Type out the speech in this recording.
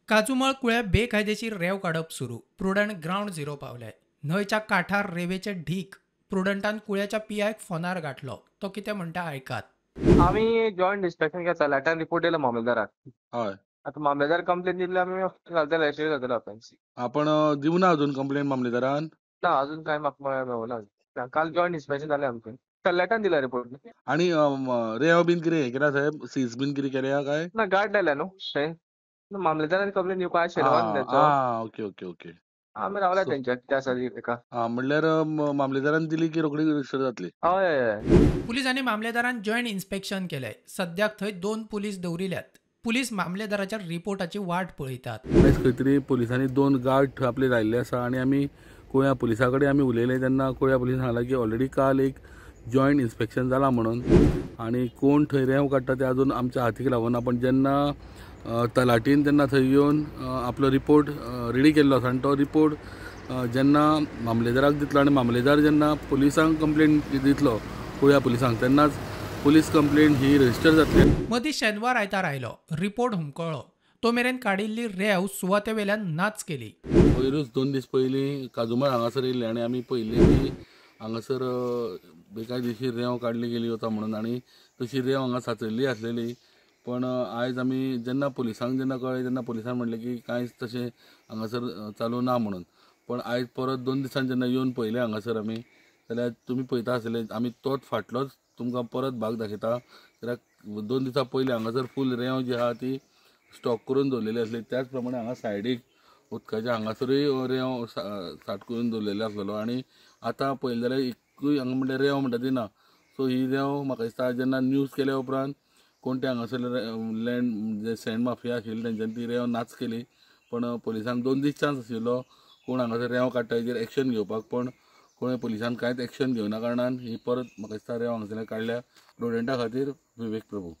काजूमळ कुळ्या बेकायदेशीर रेंव काडप सुरू. प्रुडंट ग्राउंड झिरो पावले. न्हंयच्या काठार रेवेचे ढीक. प्रुडंटान कुळ्याच्या पियाक फोनार गाठलो. तो कितें म्हणटा आयकात. आम्ही जॉईंट इन्स्पेक्शन घेतला लेटर रिपोर्ट दिला मामलेदाराक. हय. आता मामलेदार कंप्लेंट दिली आम्ही घालतले एसटी घालतले ऑफेन्स. आपण दिवं ना अजून कंप्लेंट मामलेदारान? ना अजून काय म्हाका मेळना. काल जॉईंट इन्स्पेक्शन जालें आमचें. लेटर दिला रिपोर्ट. आणि रेंव बीन कितें हें केला साहेब? सीज बीन कितें केल्या काय? ना गार्ड लायल्या न्हू थंय. मामलेदारान कंप्लेंट दिवपाक आशिल्लो तेंचो. Okay okay okay. आमी रावल्या तेंच्या कितें आसा तेका. म्हणल्यार मामलेदारान दिली की रोखडी रजिस्टर जातली. हय हय. पुलीस आनी मामलेदारान जॉईंट इन्स्पेक्शन केलें. सद्याक थंय 2 पुलीस दवरिल्यात. पुलीस मामलेदाराच्या रिपोर्टाची वाट पळयतात. आयज खंय तरी पुलिसांनी 2 गार्ड थंय आपले लायिल्ले आसा आनी आमी गोंया पुलिसा कडेन आमी उलयले तेन्ना गोंया पुलिसान सांगलां की ऑलरेडी काल एक जॉईंट इन्स्पेक्शन जालां म्हणून आनी कोण थंय रेंव काडटा तें अजून आमच्या हातीक लागना. पण जेन्ना तलाटीन तेन्ना थंय येवन आपलो रिपोर्ट रेडी केल्लो आसा आनी तो रिपोर्ट जेन्ना मामलेदाराक दितलो आनी मामलेदार जेन्ना पुलिसांक कंप्लेंट दितलो गोंया पुलिसांक तेन्नाच पुलीस कंप्लेंट ही रजिस्टर जातली. मदीं शेनवार आयतार आयलो. रिपोर्ट हुमकळ्ळो. तो मेरेन काडिल्ली रेंव सुवाते वयल्यान नाच केली. पयरूच 2 दीस पयलीं काजूमळ हांगासर येयल्ले आनी आमी पळयल्लें की हांगासर बेकायदेशीर रेंव काडली गेली वता म्हणून आनी तशी रेंव हांगा सांचळिल्ली आसलेली. पण आयज आमी जेन्ना पुलिसांक कळ्ळें तेन्ना पुलिसान म्हणलें की कांयच तशें हांगासर चालू ना म्हणून. पण आयज परत 2 दिसान जेन्ना येवन पळयलें हांगासर आमी जाल्यार तुमी पळयता आसतले आमी तोच फाटलोच तुमकां परत भाग दाखयता. कित्याक 2 दिसां पयलीं हांगासर फूल रेंव जी आहा ती स्टॉक करून दवरलेली आसली. त्याच प्रमाणे हांगा सायडीक उदकाच्या हांगासरूय रेंव सांठकून दवरलेलो आसलेलो आनी आतां पळयलें जाल्यार एकूय हांगा म्हणल्यार रेंव म्हणटा ती ना. सो ही रेंव म्हाका दिसता जेन्ना न्यूज केल्या उपरांत कोण ते हांगासर लँड जे सँड माफिया आशिल्ले तेंच्यांनी ती रेंव नाच केली. पण पुलिसांक 2 दीस चान्स आशिल्लो कोण हांगासर रेंव काडटा हेजेर एक्शन घेवपाक. पण कोणें पुलिसान कांयच एक्शन घेवना कारणान ही परत म्हाका दिसता रेंव हांगासर काडल्या. प्रुडंटा खातीर विवेक प्रभू.